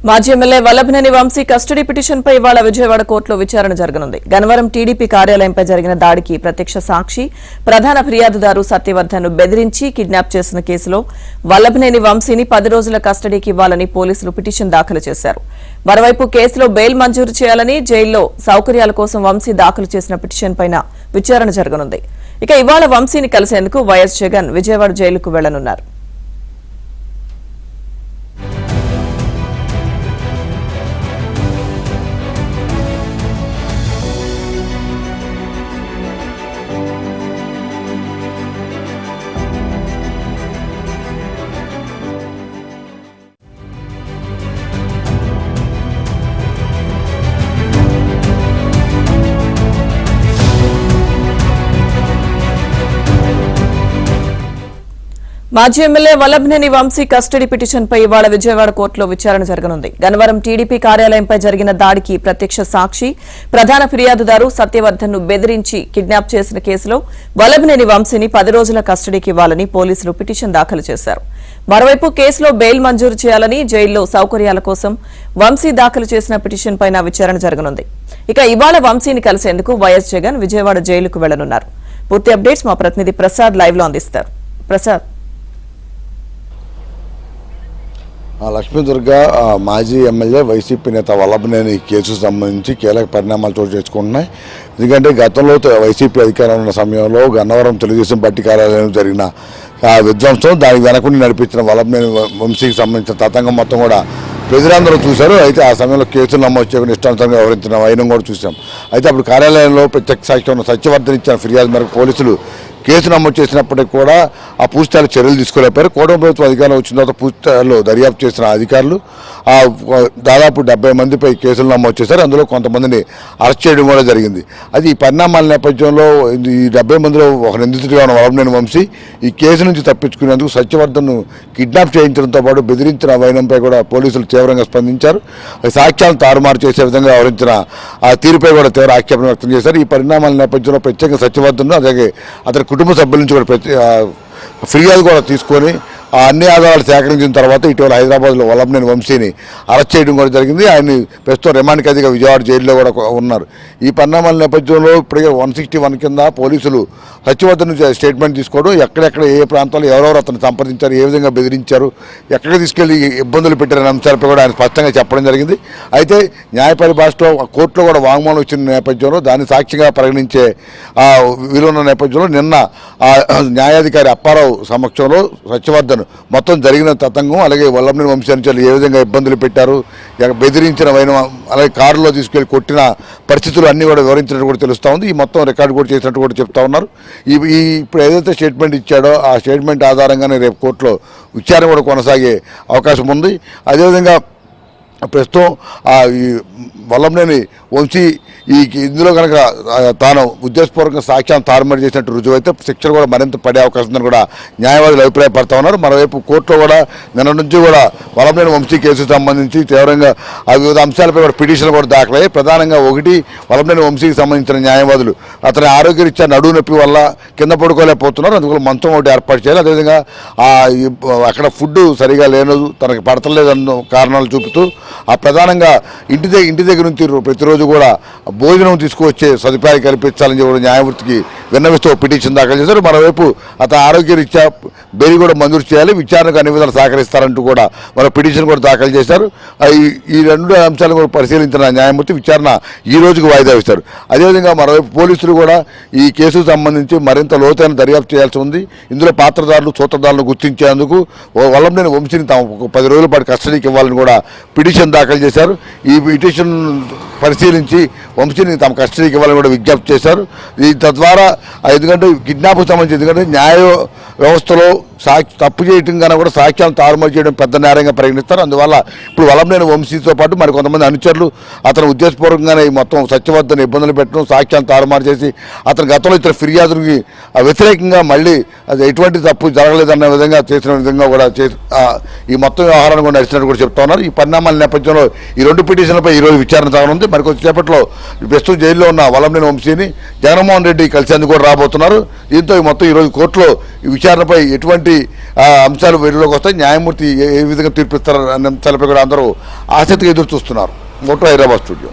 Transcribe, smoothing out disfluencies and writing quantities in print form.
మాజీ MLA Vallabhaneni Vamsi custody పిటిషన్పై ఇవాళ విజయవాడ కోర్టులో విచారణ జరగనుంది. గన్నవరం టీడీపీ కార్యాలయంపై జరిగిన దాడికి ప్రత్యక్ష సాక్షి ప్రధాన ఫిర్యాదుదారు సత్యవర్ధన్ను బెదిరించి కిడ్నాప్ చేసిన కేసులో వల్లభనేని వంశీని 10 రోజుల కస్టడీకి ఇవ్వాలని పోలీసులు పిటిషన్ దాఖలు చేశారు. మరోవైపు కేసులో బెయిల్ మంజూరు చేయాలని జైల్లో సౌకర్యాల కోసం వంశీ దాఖలు చేసిన పిటిషన్ పైన విచారణ జరగనుంది. ఇక ఇవాళ వంశీని కలిసేందుకు వైఎస్ జగన్ విజయవాడ జైలుకు వెళ్లనున్నారు. మాజీ ఎమ్మెల్యే వల్లభనేని వంశీ కస్టడీ పిటిషన్పై ఇవాళ విజయవాడ కోర్టులో విచారణ జరగనుంది. గన్నవరం టీడీపీ కార్యాలయంపై జరిగిన దాడికి ప్రత్యక్ష సాక్షి ప్రధాన ఫిర్యాదుదారు సత్యవర్ధన్ను బెదిరించి కిడ్నాప్ చేసిన కేసులో వల్లభనేని వంశీని 10 రోజుల కస్టడీకి ఇవ్వాలని పోలీసులు పిటిషన్ దాఖలు చేశారు. మరోవైపు కేసులో బెయిల్ మంజూరు చేయాలని జైల్లో సౌకర్యాల కోసం వంశీ దాఖలు చేసిన పిటిషన్ పైన విచారణ జరగనుంది. ఇక ఇవాళ వంశీని కలిసేందుకు వైఎస్ జగన్ విజయవాడ జైలుకు వెళ్లనున్నారు. పూర్తి అప్డేట్స్ మా ప్రతినిధి ప్రసాద్ లైవ్ లో అందిస్తారు. ప్రసాద్, లక్ష్మీదుర్గ మాజీ ఎమ్మెల్యే వైసీపీ నేత వల్లభనేని కేసుకు సంబంధించి కీలక పరిణామాలు చోటు చేసుకుంటున్నాయి. ఎందుకంటే గతంలో వైసీపీ అధికారంలో ఉన్న సమయంలో గన్నవరం తెలుగుదేశం పార్టీ కార్యాలయంలో జరిగిన విధ్వంసం, దానికి వెనకుండి నడిపించిన వల్లభనేని వంశీకి సంబంధించిన తతంగం మొత్తం కూడా ప్రజలందరూ చూశారు. అయితే ఆ సమయంలో కేసులు నమోదు చేయకుండా ఇష్టానుసారంగా వ్యవహరించిన వైనం కూడా చూసాం. అయితే అప్పుడు కార్యాలయంలో ప్రత్యక్ష సాక్షి ఉన్న సత్యవర్ధన్ ఇచ్చిన ఫిర్యాదు మేరకు పోలీసులు కేసు నమోదు చేసినప్పటికీ కూడా ఆ పూర్తిస్థాయిలో చర్యలు తీసుకోలేపారు. కూటమి ప్రభుత్వం అధికారం వచ్చిన తర్వాత పూర్తిస్థాయిలో దర్యాప్తు చేసిన అధికారులు దాదాపు 70 మందిపై కేసులు నమోదు చేశారు. అందులో కొంతమందిని అరెస్ట్ చేయడం కూడా జరిగింది. అది ఈ పరిణామాల నేపథ్యంలో ఈ 70 మందిలో ఒక నిందితుడిగా ఉన్న వల్లభనేని వంశీ ఈ కేసు నుంచి తప్పించుకునేందుకు సత్యవర్ధన్ను కిడ్నాప్ చేయించడంతో పాటు బెదిరించిన వైనంపై కూడా పోలీసులు తీవ్రంగా స్పందించారు. సాక్ష్యాలను తారుమారు చేసే విధంగా వ్యవహరించిన ఆ తీరుపై కూడా తీవ్ర ఆక్షేపణ వ్యక్తం చేశారు. ఈ పరిణామాల నేపథ్యంలో ప్రత్యేకంగా సత్యవర్ధన్ను అలాగే అతని కుటుంబ సభ్యుల నుంచి కూడా ఫిర్యాదు కూడా తీసుకొని అన్ని ఆధారాలు సేకరించిన తర్వాత ఇటీవల హైదరాబాద్లో వల్లభనేని వంశీని అరెస్ట్ చేయడం కూడా జరిగింది. ఆయన్ని ప్రస్తుతం రిమాండ్ ఖైదీగా విజయవాడ జైల్లో కూడా ఉన్నారు. ఈ పరిణామాల నేపథ్యంలో ఇప్పటికే 161 కింద పోలీసులు సత్యవర్ధన్ నుంచి స్టేట్మెంట్ తీసుకోవడం, ఎక్కడెక్కడ ఏ ప్రాంతాల్లో ఎవరెవరు అతను సంప్రదించారు, ఏ విధంగా బెదిరించారు, ఎక్కడికి తీసుకెళ్లి ఇబ్బందులు పెట్టారనే అంశాలపై కూడా ఆయన స్పష్టంగా చెప్పడం జరిగింది. అయితే న్యాయ పరిభాషలో కోర్టులో కూడా వాంగ్మూలం ఇచ్చిన నేపథ్యంలో దాన్ని సాక్షిగా పరిగణించే వీలున్న నేపథ్యంలో నిన్న న్యాయాధికారి అప్పారావు సమక్షంలో సత్యవర్ధన్ మొత్తం జరిగిన తతంగం, అలాగే వల్లభనేని వంశీ అనుచరులు ఏ విధంగా ఇబ్బందులు పెట్టారు, బెదిరించిన వైనం, అలాగే కారులో తీసుకెళ్లి కొట్టిన పరిస్థితులు అన్నీ కూడా వివరించినట్టు కూడా తెలుస్తూ ఉంది. ఈ మొత్తం రికార్డు కూడా చేసినట్టు కూడా చెప్తా ఉన్నారు. ఇప్పుడు ఏదైతే స్టేట్మెంట్ ఇచ్చాడో ఆ స్టేట్మెంట్ ఆధారంగానే రేపు కోర్టులో విచారణ కూడా కొనసాగే అవకాశం ఉంది. అదేవిధంగా ప్రస్తుతం ఈ వల్లభనేని వంశీ ఇందులో కనుక తాను ఉద్దేశపూర్వకంగా సాక్ష్యాన్ని తారుమారు చేసినట్టు రుజువు అయితే శిక్షలు కూడా మరింత పడే అవకాశం ఉందని కూడా న్యాయవాదులు అభిప్రాయపడతా ఉన్నారు. మరోవైపు కోర్టులో కూడా నిన్న నుంచి కూడా వల్లభనేని వంశీ కేసుకు సంబంధించి తీవ్రంగా వివిధ అంశాలపై కూడా పిటిషన్లు కూడా దాఖలయ్యాయి. ప్రధానంగా ఒకటి, వల్లభనేని వంశీకి సంబంధించిన న్యాయవాదులు అతని ఆరోగ్యరీత్యా నడువు నొప్పి వల్ల కింద పడుకోలేకపోతున్నారు, అందువల్ల మంచం ఒకటి ఏర్పాటు చేయాలి. అదేవిధంగా అక్కడ ఫుడ్ సరిగా లేనదు, తనకి పడతలేదన్న కారణాలు చూపుతూ ప్రధానంగా ఇంటి దగ్గర నుంచి ప్రతిరోజు కూడా భోజనం తీసుకువచ్చే సదుపాయాలు కల్పించాలని చెప్పి న్యాయమూర్తికి విన్నవిస్తూ పిటిషన్ దాఖలు చేశారు. మరోవైపు అతని ఆరోగ్యరీత్యా బెయిల్ కూడా మంజూరు చేయాలి, విచారణకు అన్ని విధాలు సహకరిస్తారంటూ కూడా మరో పిటిషన్ కూడా దాఖలు చేశారు. ఈ 2 అంశాలను కూడా పరిశీలించిన న్యాయమూర్తి విచారణ ఈ రోజుకు వాయిదా వేశారు. అదేవిధంగా మరోవైపు పోలీసులు కూడా ఈ కేసుకు సంబంధించి మరింత లోతైన దర్యాప్తు చేయాల్సి ఉంది. ఇందులో పాత్రదారులు, సూత్రధారులను గుర్తించేందుకు వల్లభనేని వంశీని తాము 10 రోజుల పాటు కస్టడీకి ఇవ్వాలని కూడా పిటిషన్ దాఖలు చేశారు. ఈ పిటిషన్ పరిశీలించి వంశీని తమ కస్టడీకి ఇవ్వాలని కూడా విజ్ఞప్తి చేశారు. తద్వారా ఎందుకంటే కిడ్నాప్కు సంబంధించి ఎందుకంటే న్యాయ వ్యవస్థలో తప్పు చేయటం కన్నా కూడా సాక్ష్యాలను తారుమారు చేయడం పెద్ద నేరంగా పరిగణిస్తారు. అందువల్ల ఇప్పుడు వల్లభనేని వంశీతో పాటు మరి కొంతమంది అనుచరులు అతను ఉద్దేశపూర్వకంగానే మొత్తం సత్యవర్ధన్ ఇబ్బందులు పెట్టడం, సాక్ష్యాలను తారుమారు చేసి అతను గతంలో ఇతర ఫిర్యాదులకి వ్యతిరేకంగా మళ్ళీ అది ఎటువంటి తప్పు జరగలేదన్న విధంగా చేసిన విధంగా కూడా ఈ మొత్తం వ్యవహారాన్ని కూడా నడిచినట్టు కూడా చెప్తా ఉన్నారు. ఈ పరిణామాల నేపథ్యంలో ఈ 2 పిటిషన్లపై ఈరోజు విచారణ సాగనుంది. మరి కొద్దిసేపట్లో ప్రస్తుతం జైల్లో ఉన్న వల్లభనేని వంశీని జగన్మోహన్ రెడ్డి కలిసేందుకు కూడా రాబోతున్నారు. దీంతో మొత్తం ఈరోజు కోర్టులో ఈ విచారణపై ఎటువంటి అంశాలు వెలుగులోకి వస్తాయి. న్యాయమూర్తి ఏ విధంగా తీర్పిస్తారు అనే అంశాలపై కూడా అందరూ ఆసక్తిగా ఎదురు చూస్తున్నారు. Moto Hyderabad studio.